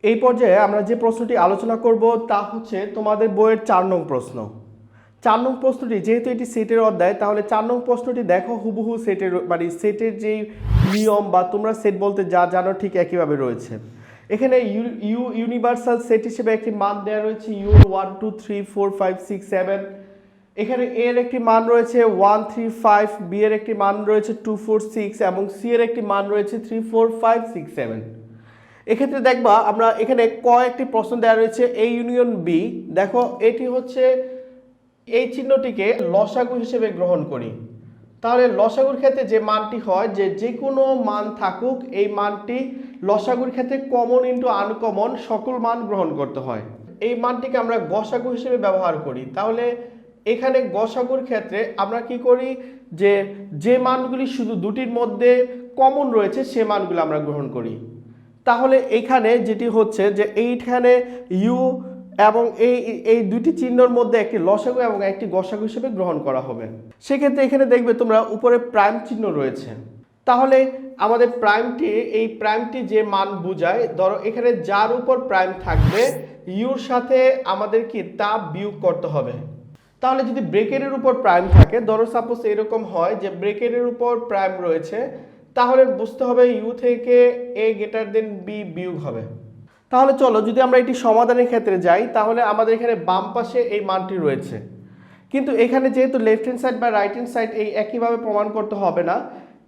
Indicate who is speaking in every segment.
Speaker 1: এই পর্যায়ে আমরা যে প্রশ্নটি আলোচনা করব তা হচ্ছে তোমাদের বইয়ের 4 নং প্রশ্ন। 4 নং প্রশ্নটি যেহেতু এটি সেটের অধ্যায়, তাহলে 4 নং প্রশ্নটি দেখো হুবহু সেটের মানে সেটের যেই নিয়ম বা তোমরা সেট বলতে যা জানো ঠিক একইভাবে রয়েছে। এখানে ইউ ইউনিভার্সাল সেট হিসেবে একটি মান দেওয়া রয়েছে ইউ 1 2 3 4 5 6 7। এখানে এ এর একটি মান রয়েছে 1 3 5, বি এর একটি মান রয়েছে 2 4 6 এবং সি এর একটি মান রয়েছে 3 4 5 6 7। এক্ষেত্রে দেখবা আমরা এখানে কয়েকটি প্রশ্ন দেওয়া রয়েছে এ ইউনিয়ন বি। দেখো এটি হচ্ছে এই চিহ্নটিকে লসাগু হিসেবে গ্রহণ করি, তাহলে লসাগুর ক্ষেত্রে যে মানটি হয় যে কোনো মান থাকুক এই মানটি লসাগুর ক্ষেত্রে কমন ইনটু আনকমন সকল মান গ্রহণ করতে হয়। এই মানটিকে আমরা গসাগু হিসেবে ব্যবহার করি। তাহলে এখানে গসাগুর ক্ষেত্রে আমরা কি করি যে মানগুলি শুধু দুটির মধ্যে কমন রয়েছে সে মানগুলো আমরা গ্রহণ করি। তাহলে এখানে যেটি হচ্ছে যে এইখানে ইউ এবং এই দুটি চিহ্নের মধ্যে একটি লসাগু এবং একটি গসাগু হিসেবে গ্রহণ করা হবে। সেক্ষেত্রে এখানে দেখবে তোমরা উপরে প্রাইম চিহ্ন রয়েছে, তাহলে আমাদের এই প্রাইমটি যে মান বোঝায়, ধরো এখানে যার উপর প্রাইম থাকবে ইউর সাথে আমাদের কি তা বিয়োগ করতে হবে। তাহলে যদি ব্রেকেটের উপর প্রাইম থাকে, ধরো সাপোজ এরকম হয় যে ব্রেকেটের উপর প্রাইম রয়েছে, তাহলে বুঝতে হবে ইউ থেকে এ গ্রেটার দেন বি বিয়োগ হবে। তাহলে চলো যদি আমরা এটি সমাধানের ক্ষেত্রে যাই, তাহলে আমাদের এখানে বাম পাশে এই মানটি রয়েছে, কিন্তু এখানে যেহেতু লেফট হ্যান্ড সাইড বা রাইট হ্যান্ড সাইড এই একইভাবে প্রমাণ করতে হবে না।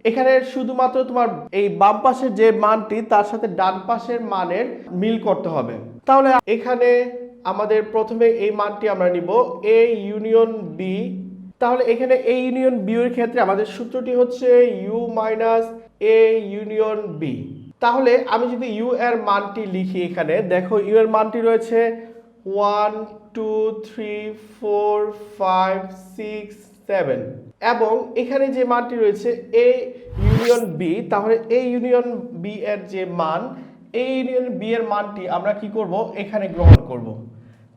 Speaker 1: এখানে শুধুমাত্র তোমার এই বাম পাশের যে মানটি তার সাথে ডান পাশের মানের মিল করতে হবে। তাহলে এখানে আমাদের প্রথমে এই মানটি আমরা নিব এ ইউনিয়ন বি। তাহলে এখানে এ ইউনিয়ন বি এর ক্ষেত্রে আমাদের সূত্রটি হচ্ছে U minus A union B. তাহলে আমি যদি ইউ এর মানটি লিখি, এখানে দেখো ইউ এর মানটি রয়েছে 1 2 3 4 5 6 7 এবং এখানে যে মানটি রয়েছে এ ইউনিয়ন বি। তাহলে এ ইউনিয়ন বি এর যে মান, এ ইউনিয়ন বি এর মানটি আমরা কি করব এখানে গ্রহণ করব।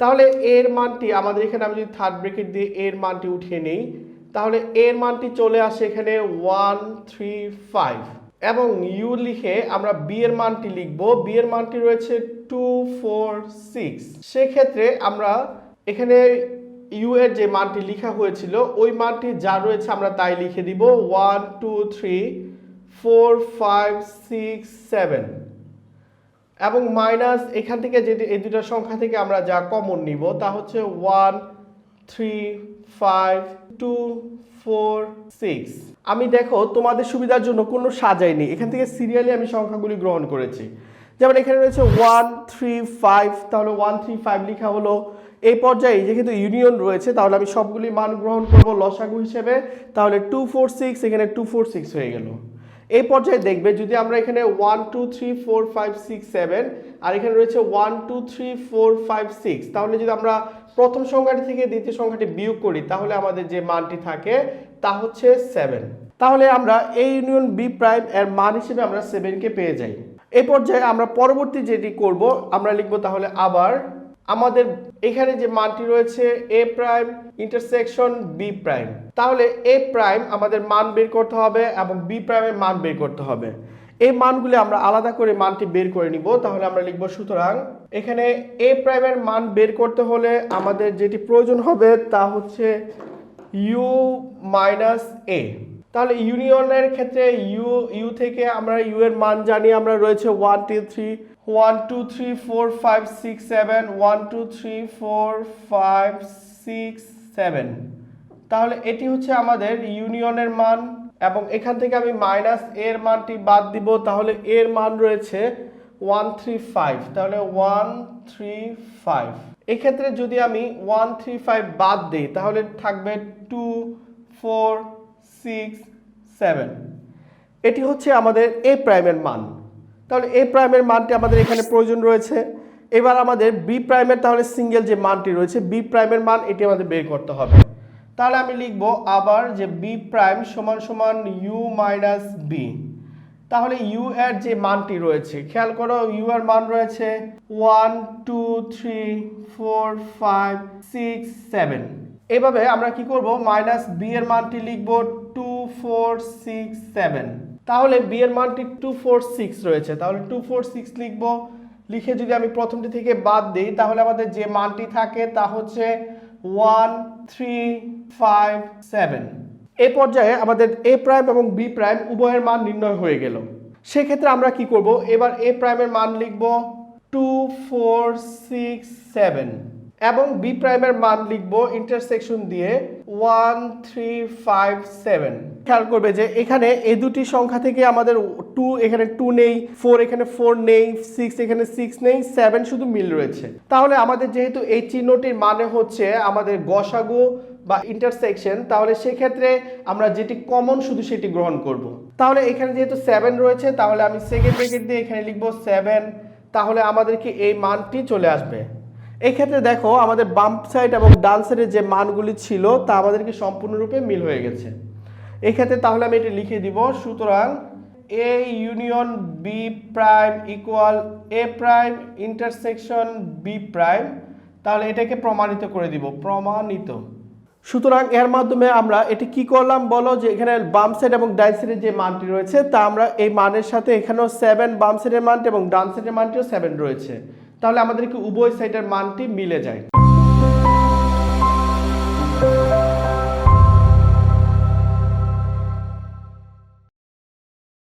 Speaker 1: তাহলে এর মানটি আমাদের এখানে আমি যদি থার্ড ব্র্যাকেট দিয়ে এর মানটি উঠিয়ে নেই, তাহলে এর মানটি চলে আসে এখানে 1 3 5 এবং ইউ লিখে আমরা বি এর মানটি লিখব। বি এর মানটি রয়েছে 2 4 6। সেক্ষেত্রে আমরা এখানে ইউ এর যে মানটি লেখা হয়েছিল ওই মানটি যা রয়েছে আমরা তাই লিখে দিব 1 2 3 4 5 6 7 এবং মাইনাস এখান থেকে যেটি এই দুটো সংখ্যা থেকে আমরা যা কমন নিব তা হচ্ছে 1 3 5 2 4 6। আমি দেখো তোমাদের সুবিধার জন্য কোনো সাজাইনি, এখান থেকে সিরিয়ালি আমি সংখ্যাগুলি গ্রহণ করেছি। যেমন এখানে রয়েছে 1 3 5, তাহলে 1 3 5 লেখা হলো। এই পর্যায়ে যেহেতু ইউনিয়ন রয়েছে তাহলে আমি সবগুলি মান গ্রহণ করব লসাগু হিসেবে। তাহলে 2 4 6 এখানে 2 4 6 হয়ে গেল। এই পর্যায়ে দেখবে যদি আমরা এখানে 1 2 3 4 5 6 7 আর এখানে রয়েছে 1 2 3 4 5 6, তাহলে যদি আমরা প্রথম সংখ্যাটি থেকে দ্বিতীয় সংখ্যাটি বিয়োগ করি তাহলে আমাদের যে মানটি থাকে তা হচ্ছে 7। তাহলে আমরা এ ইউনিয়ন বি প্রাইম এর মান হিসেবে আমরা 7 কে পেয়ে যাই। এই পর্যায়ে আমরা পরবর্তী যেটি করব আমরা লিখব তাহলে আবার আমাদের এখানে যে মানটি রয়েছে এ প্রাইম ইন্টারসেকশন বি প্রাইম। তাহলে এ প্রাইম আমাদের মান বের করতে হবে এবং বি প্রাইমের মান বের করতে হবে। এই মানগুলি আমরা আলাদা করে মানটি বের করে নিব। তাহলে আমরা লিখব সুতরাং এখানে এ প্রাইমের মান বের করতে হলে আমাদের যেটি প্রয়োজন হবে তা হচ্ছে ইউ মাইনাস এ। তাহলে ইউনিয়নের ক্ষেত্রে ইউ থেকে আমরা ইউ এর মান জানি, আমরা রয়েছে 1 2 3 1 2 3 4 5 6 7 1 2 3 4 5 6 7। তাহলে এটি হচ্ছে আমাদের ইউনিয়নের মান এবং এখান থেকে আমি মাইনাস এর মানটি বাদ দিব। তাহলে এর মান রয়েছে 1 3 5, তাহলে 1 3 5। এক্ষেত্রে যদি আমি 1 3 5 বাদ দিই তাহলে থাকবে 2 4 6 7। এটি হচ্ছে আমাদের এ প্রাইমের মান। তাহলে এ প্রাইমের মানটি আমাদের এখানে প্রয়োজন রয়েছে। এবার আমাদের বি প্রাইমের তাহলে সিঙ্গেল যে মানটি রয়েছে বি প্রাইমের মান এটি আমাদের বের করতে হবে। তাহলে আমি লিখব আবার যে বি প্রাইম সমান সমান ইউ মাইনাস বি। তাহলে ইউ এর যে মানটি রয়েছে খেয়াল করো ইউ এর মান রয়েছে 1 2 3 4 5 6 7। এভাবে আমরা কি করব মাইনাস বি এর মানটি লিখব 2 4 6 7। তাহলে বি এর মানটি 2 4 6 রয়েছে, তাহলে 2 4 6 লিখব। লিখে যদি আমি প্রথমটি থেকে বাদ দিই তাহলে আমাদের যে মানটি থাকে তা হচ্ছে 1 3 5 7। এই পর্যায়ে আমাদের এ প্রাইম এবং বি প্রাইম উভয়ের মান নির্ণয় হয়ে গেল। সেক্ষেত্রে আমরা কি করব, এবার এ প্রাইমের মান লিখব 2 4 6 7 এবং বি প্রাইমের মান লিখব ইন্টারসেকশন দিয়ে 1 3 5 7। খেয়াল করবে যে এখানে এই দুটি সংখ্যা থেকে আমাদের 2 এখানে 2 নেই, 4 এখানে 4 নেই, 6 এখানে 6 নেই, 7 শুধু মিল রয়েছে। তাহলে আমাদের যেহেতু এই চিহ্নটির মানে হচ্ছে আমাদের গসাগু বা ইন্টারসেকশন, তাহলে সেক্ষেত্রে আমরা যেটি কমন শুধু সেটি গ্রহণ করব। তাহলে এখানে যেহেতু 7 রয়েছে তাহলে আমি সেকেন্ড ব্র্যাকেট দিয়ে এখানে লিখব 7, তাহলে আমাদেরকে এই মানটি চলে আসবে। এই ক্ষেত্রে দেখো আমাদের বাম সাইড এবং ডান সাইডের যে মানগুলি ছিল তা আমাদেরকে সম্পূর্ণরূপে মিল হয়ে গেছে। এই ক্ষেত্রে তাহলে আমি এটি লিখে দিব, সুতরাং A union B prime equal A prime intersection B prime. তাহলে এটাকে প্রমাণিত করে দিব, প্রমাণিত। সুতরাং এর মাধ্যমে আমরা এটি কি করলাম বলো, যে এখানে বাম সাইড এবং ডান সাইডের যে মানটি রয়েছে তা আমরা এই মানের সাথে এখানেও 7 বাম সাইডের মানটি এবং ডান সাইডের মানটিও 7 রয়েছে, তাহলে আমাদেরকে উভয় সাইডের মানটি মিলে যায়।